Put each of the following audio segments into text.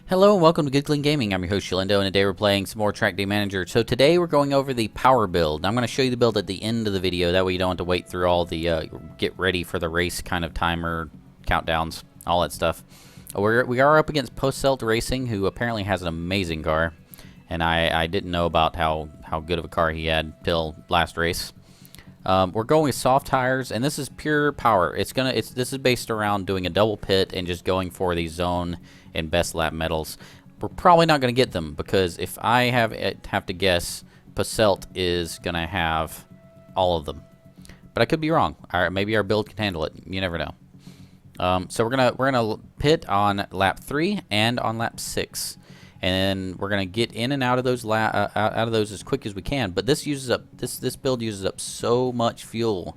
Hello and welcome to Good Clean Gaming. I'm your host Shalindo, and today we're playing some more Trackday Manager. So today we're going over the power build. I'm going to show you the build at the end of the video. That way you don't have to wait through all the get ready for the race kind of timer, countdowns, all that stuff. We are up against Post-Celt Racing, who apparently has an amazing car. And I didn't know about how good of a car he had till last race. We're going with soft tires, and this is pure power. This is based around doing a double pit and just going for the zone and best lap medals. We're probably not going to get them because if I have to guess, Post-Celt is going to have all of them. But I could be wrong. Maybe our build can handle it. You never know. So we're gonna pit on lap 3 and on lap 6. And we're gonna get in and out of those out of those as quick as we can. But this build uses up so much fuel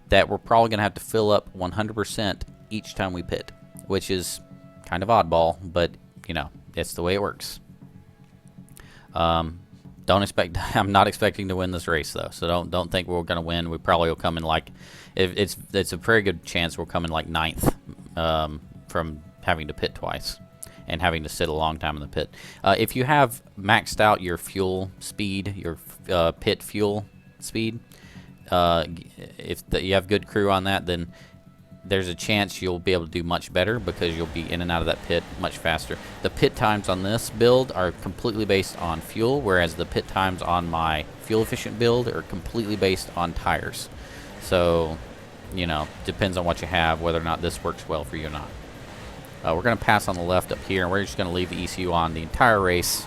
that we're probably gonna have to fill up 100% each time we pit, which is kind of oddball, but you know, it's the way it works. I'm not expecting to win this race though, so don't think we're gonna win. We probably will come in like, it's a very good chance we'll come in like 9th from having to pit twice and having to sit a long time in the pit. If you have maxed out your fuel speed, your pit fuel speed, if you have good crew on that, then there's a chance you'll be able to do much better because you'll be in and out of that pit much faster. The pit times on this build are completely based on fuel, whereas the pit times on my fuel efficient build are completely based on tires. So, you know, depends on what you have, whether or not this works well for you or not. We're going to pass on the left up here, and we're just going to leave the ECU on the entire race.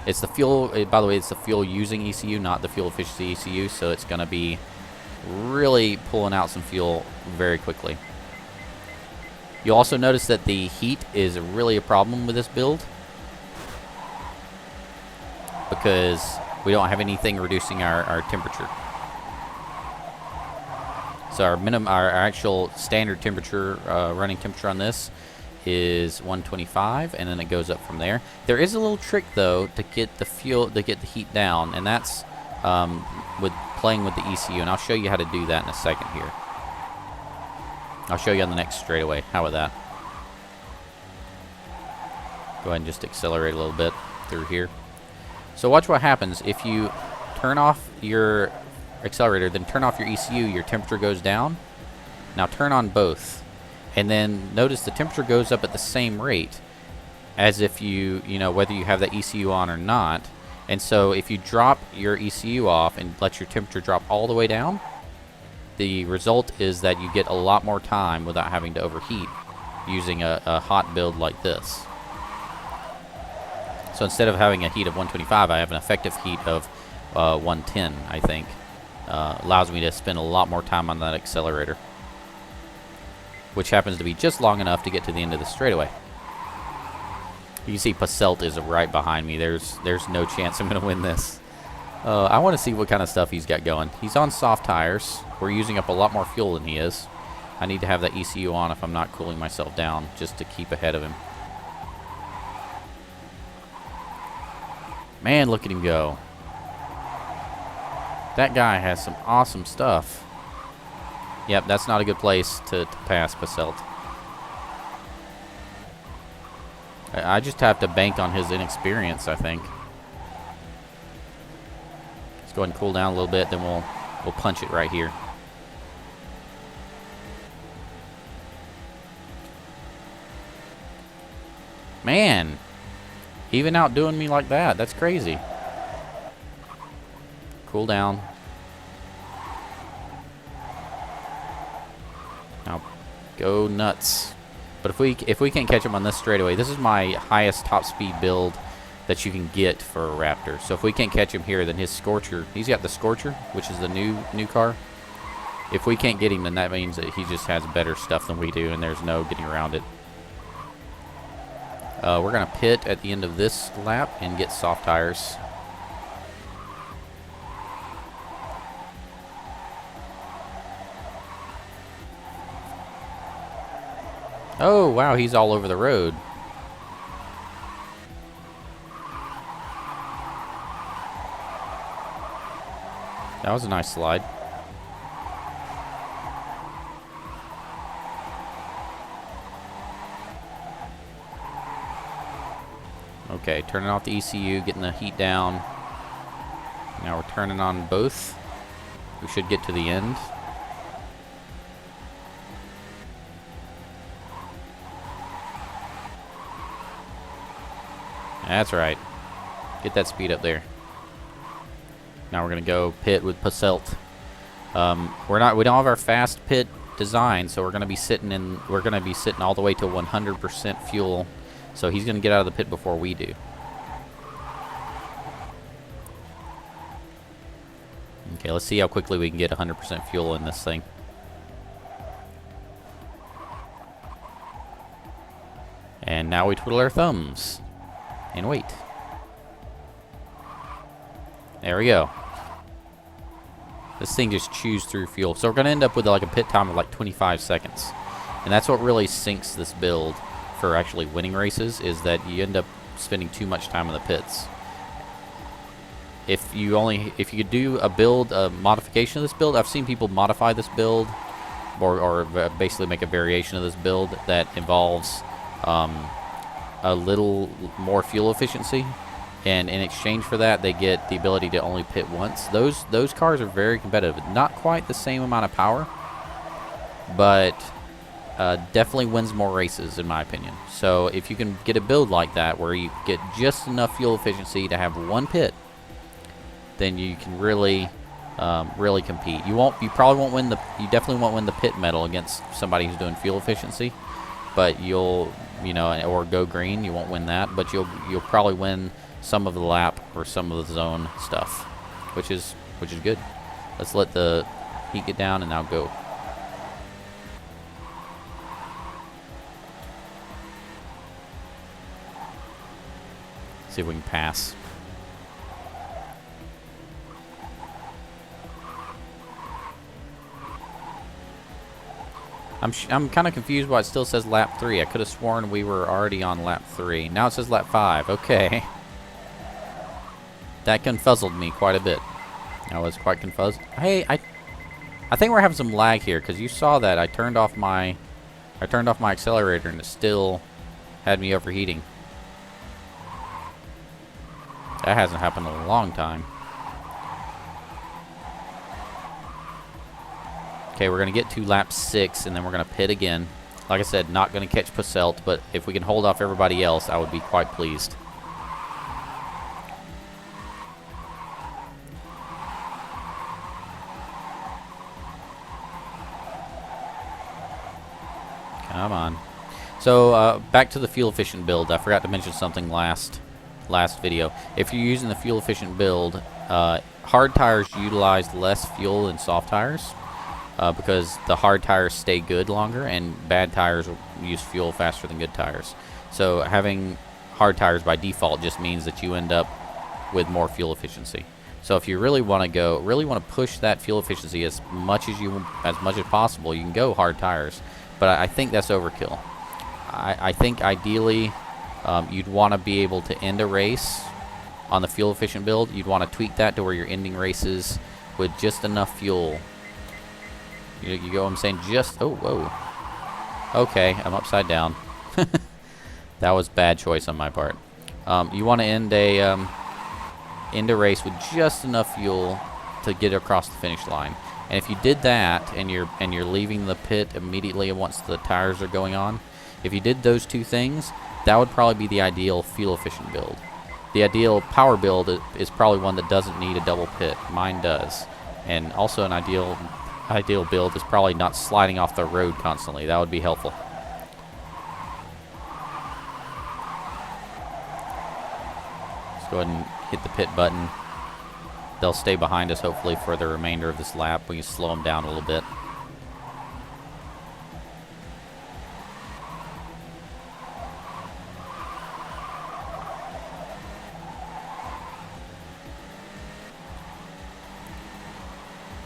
It's the fuel, by the way, it's the fuel using ECU, not the fuel efficiency ECU, so it's going to be really pulling out some fuel very quickly. You'll also notice that the heat is really a problem with this build because we don't have anything reducing our temperature. So our actual standard temperature, running temperature on this is 125, and then it goes up from there. There is a little trick though to get the heat down, and that's with playing with the ECU, and I'll show you how to do that in a second here. I'll show you on the next straightaway. How about that? Go ahead and just accelerate a little bit through here. So watch what happens if you turn off your accelerator, then turn off your ECU, your temperature goes down. Now turn on both. And then notice the temperature goes up at the same rate as if you know, whether you have that ECU on or not. And so if you drop your ECU off and let your temperature drop all the way down, the result is that you get a lot more time without having to overheat using a hot build like this. So instead of having a heat of 125, I have an effective heat of 110, I think. Allows me to spend a lot more time on that accelerator, which happens to be just long enough to get to the end of the straightaway. You can see Post-Celt is right behind me. There's no chance I'm going to win this. I want to see what kind of stuff he's got going. He's on soft tires. We're using up a lot more fuel than he is. I need to have that ECU on if I'm not cooling myself down just to keep ahead of him. Man, look at him go. That guy has some awesome stuff. Yep, that's not a good place to pass Post-Celt. I just have to bank on his inexperience, I think. Let's go ahead and cool down a little bit, then we'll punch it right here. Man, even outdoing me like that, that's crazy. Cool down. Now, go nuts. But if we can't catch him on this straightaway, this is my highest top speed build that you can get for a Raptor. So if we can't catch him here, then his Scorcher, he's got the Scorcher, which is the new car. If we can't get him, then that means that he just has better stuff than we do, and there's no getting around it. We're gonna pit at the end of this lap and get soft tires. Oh, wow, he's all over the road. That was a nice slide. Okay, turning off the ECU, getting the heat down. Now we're turning on both. We should get to the end. That's right. Get that speed up there. Now we're gonna go pit with Passelt. We don't have our fast pit design, so we're gonna be sitting all the way to 100% fuel. So he's gonna get out of the pit before we do. Okay, let's see how quickly we can get 100% fuel in this thing. And now we twiddle our thumbs and wait. There we go. This thing just chews through fuel. So we're going to end up with like a pit time of like 25 seconds. And that's what really sinks this build for actually winning races, is that you end up spending too much time in the pits. If you could do a modification of this build, I've seen people modify this build or basically make a variation of this build that involves a little more fuel efficiency, and in exchange for that they get the ability to only pit once. Those cars are very competitive. Not quite the same amount of power, but definitely wins more races in my opinion. So if you can get a build like that where you get just enough fuel efficiency to have one pit, then you can really really compete. You definitely won't win the pit medal against somebody who's doing fuel efficiency, but you'll, or go green, you won't win that, but you'll probably win some of the lap or some of the zone stuff, which is good. Let's let the heat get down and now go. See if we can pass. I'm kind of confused why it still says lap 3. I could have sworn we were already on lap 3. Now it says lap 5. Okay. That confuzzled me quite a bit. I was quite confused. Hey, I think we're having some lag here, because you saw that I turned off my accelerator and it still had me overheating. That hasn't happened in a long time. Okay, we're going to get to lap 6, and then we're going to pit again. Like I said, not going to catch Passelt, but if we can hold off everybody else, I would be quite pleased. Come on. So, back to the fuel-efficient build. I forgot to mention something last video. If you're using the fuel-efficient build, hard tires utilize less fuel than soft tires. Because the hard tires stay good longer, and bad tires use fuel faster than good tires. So having hard tires by default just means that you end up with more fuel efficiency. So if you really want to push that fuel efficiency as much as possible, you can go hard tires. But I think that's overkill. I think ideally you'd want to be able to end a race on the fuel efficient build. You'd want to tweak that to where you're ending races with just enough fuel. You go, I'm saying just, oh, whoa. Okay, I'm upside down. That was bad choice on my part. You want to end a race with just enough fuel to get across the finish line. And if you did that, and you're leaving the pit immediately once the tires are going on, if you did those two things, that would probably be the ideal fuel efficient build. The ideal power build is probably one that doesn't need a double pit. Mine does. And also an ideal build is probably not sliding off the road constantly. That would be helpful. Let's go ahead and hit the pit button. They'll stay behind us hopefully for the remainder of this lap. We can slow them down a little bit.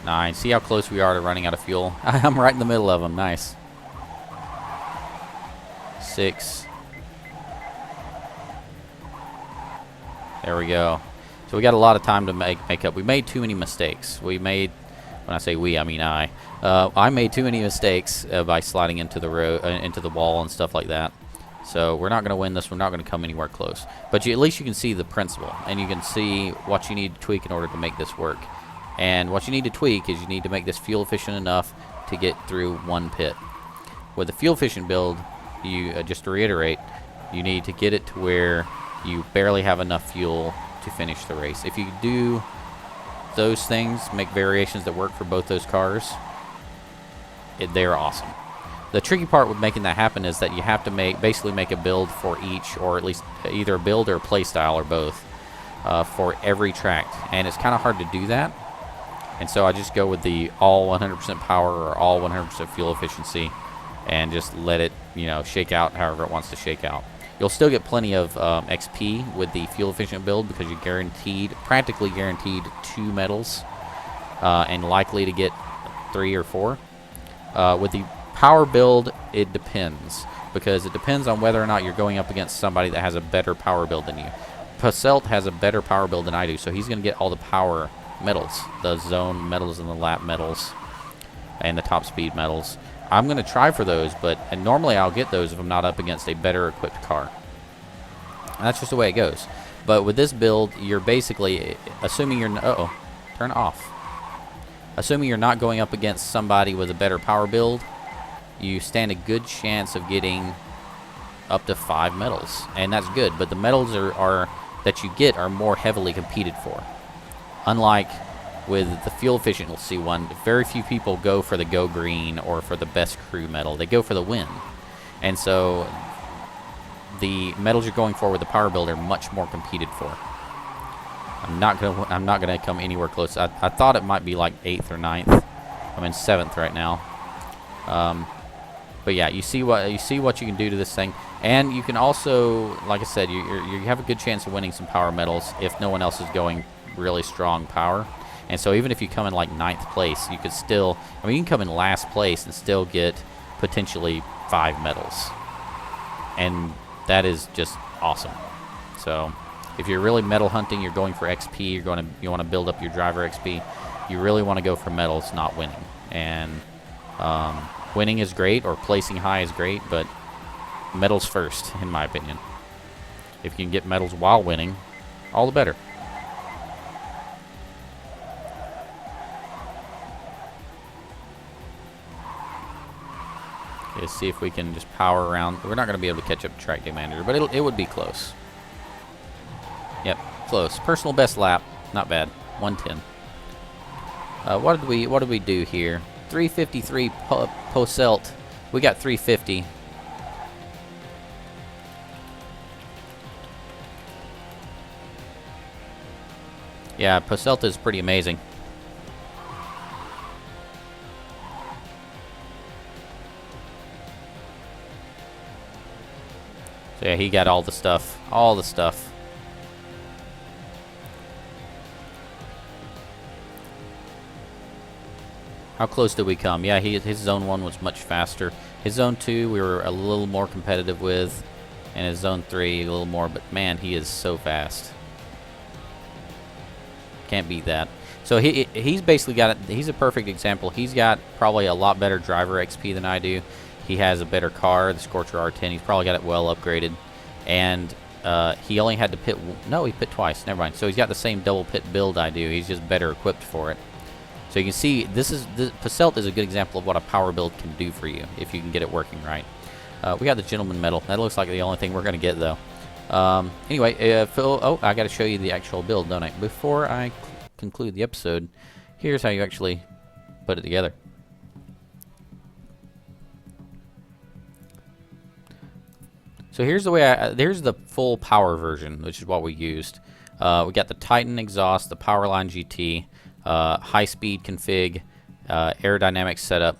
Nice. See how close we are to running out of fuel? I'm right in the middle of them. Nice. 6. There we go. So we got a lot of time to make up. We made too many mistakes. When I say we, I mean I. I made too many mistakes by sliding into the road, into the wall and stuff like that. So we're not going to win this. We're not going to come anywhere close. But at least you can see the principle, and you can see what you need to tweak in order to make this work. And what you need to tweak is you need to make this fuel efficient enough to get through one pit. With the fuel efficient build, you just to reiterate, you need to get it to where you barely have enough fuel to finish the race. If you do those things, make variations that work for both those cars, they're awesome. The tricky part with making that happen is that you have to basically make a build for each, or at least either a build or a play style or both, for every track. And it's kind of hard to do that. And so I just go with the all 100% power or all 100% fuel efficiency and just let it, shake out however it wants to shake out. You'll still get plenty of XP with the fuel efficient build because you're practically guaranteed 2 medals, and likely to get 3 or 4. With the power build, it depends, because it depends on whether or not you're going up against somebody that has a better power build than you. Posselt has a better power build than I do, so he's going to get all the power medals, the zone medals and the lap medals and the top speed medals. I'm going to try for those, and normally I'll get those if I'm not up against a better equipped car. And that's just the way it goes. But with this build, you're basically assuming you're turn off. Assuming you're not going up against somebody with a better power build, you stand a good chance of getting up to 5 medals, and that's good. But the medals that you get are more heavily competed for. Unlike with the fuel efficient C1, very few people go for the Go Green or for the best crew medal. They go for the win, and so the medals you're going for with the power build are much more competed for. I'm not gonna come anywhere close. I thought it might be like 8th or 9th. I'm in 7th right now. But yeah, you see what you can do to this thing, and you can also, like I said, you have a good chance of winning some power medals if no one else is going really strong power. And so even if you come in like 9th place, you could still, you can come in last place and still get potentially 5 medals, and that is just awesome. So if you're really medal hunting, you're going for XP, you want to build up your driver XP, you really want to go for medals, not winning. And winning is great, or placing high is great, but medals first, in my opinion. If you can get medals while winning, all the better. Let's see if we can just power around. We're not going to be able to catch up to Trackday Manager, but it would be close. Yep, close. Personal best lap, not bad. 110. What did we do here? 353 Posselt. We got 350. Yeah, Posselt is pretty amazing. So yeah, he got all the stuff. All the stuff. How close did we come? Yeah, his zone 1 was much faster. His zone 2 we were a little more competitive with, and his zone 3 a little more, but man, he is so fast. Can't beat that. So he's basically got it. He's a perfect example. He's got probably a lot better driver XP than I do. He has a better car, the Scorcher R10. He's probably got it well upgraded, and he only had to pit. No, he pit twice. Never mind. So he's got the same double pit build I do. He's just better equipped for it. So you can see Posselt is a good example of what a power build can do for you if you can get it working right. We got the Gentleman Medal. That looks like the only thing we're going to get, though. Anyway, Phil, I got to show you the actual build, don't I? Before I conclude the episode, here's how you actually put it together. So here's the way here's the full power version, which is what we used. We got the Titan exhaust, the Powerline GT, high-speed config, aerodynamic setup,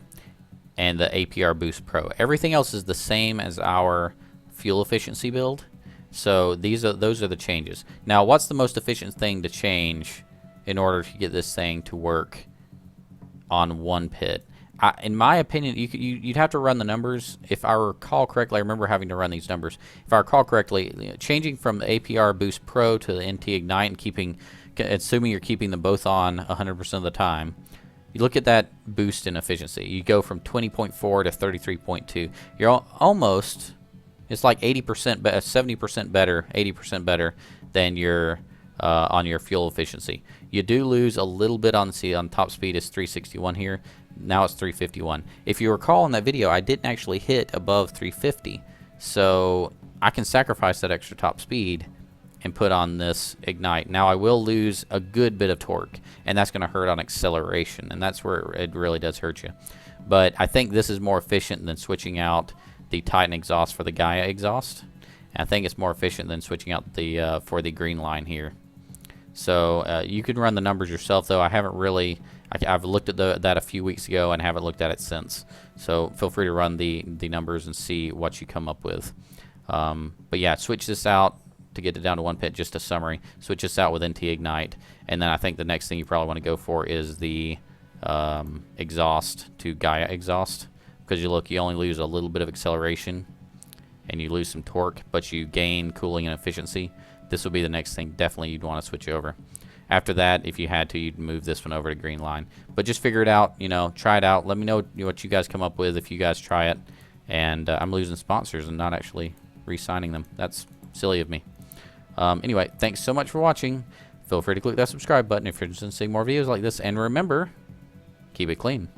and the APR Boost Pro. Everything else is the same as our fuel efficiency build. So those are the changes. Now, what's the most efficient thing to change in order to get this thing to work on one pit? In my opinion, you'd have to run the numbers. If I recall correctly, I remember having to run these numbers. If I recall correctly, changing from the APR Boost Pro to the NT Ignite and assuming you're keeping them both on 100% of the time, you look at that boost in efficiency. You go from 20.4 to 33.2. You're almost It's like 80%, 70% better, 80% better than your on your fuel efficiency. You do lose a little bit on top speed is 361 here. Now it's 351. If you recall in that video, I didn't actually hit above 350, so I can sacrifice that extra top speed and put on this ignite. Now I will lose a good bit of torque, and that's going to hurt on acceleration, and that's where it really does hurt you. But I think this is more efficient than switching out the Titan exhaust for the Gaia exhaust. And I think it's more efficient than switching out the for the green line here. So you can run the numbers yourself, though. I haven't really. I've looked at that a few weeks ago and haven't looked at it since. So feel free to run the numbers and see what you come up with. But yeah, switch this out to get it down to one pit. Just a summary. Switch this out with NT Ignite, and then I think the next thing you probably want to go for is the exhaust to Gaia exhaust, because you only lose a little bit of acceleration and you lose some torque, but you gain cooling and efficiency. This will be the next thing definitely you'd want to switch over. After that, if you had to, you'd move this one over to green line. But just figure it out, try it out. Let me know what you guys come up with if you guys try it. And I'm losing sponsors and not actually re-signing them. That's silly of me. Anyway, thanks so much for watching. Feel free to click that subscribe button if you're interested in seeing more videos like this. And remember, keep it clean.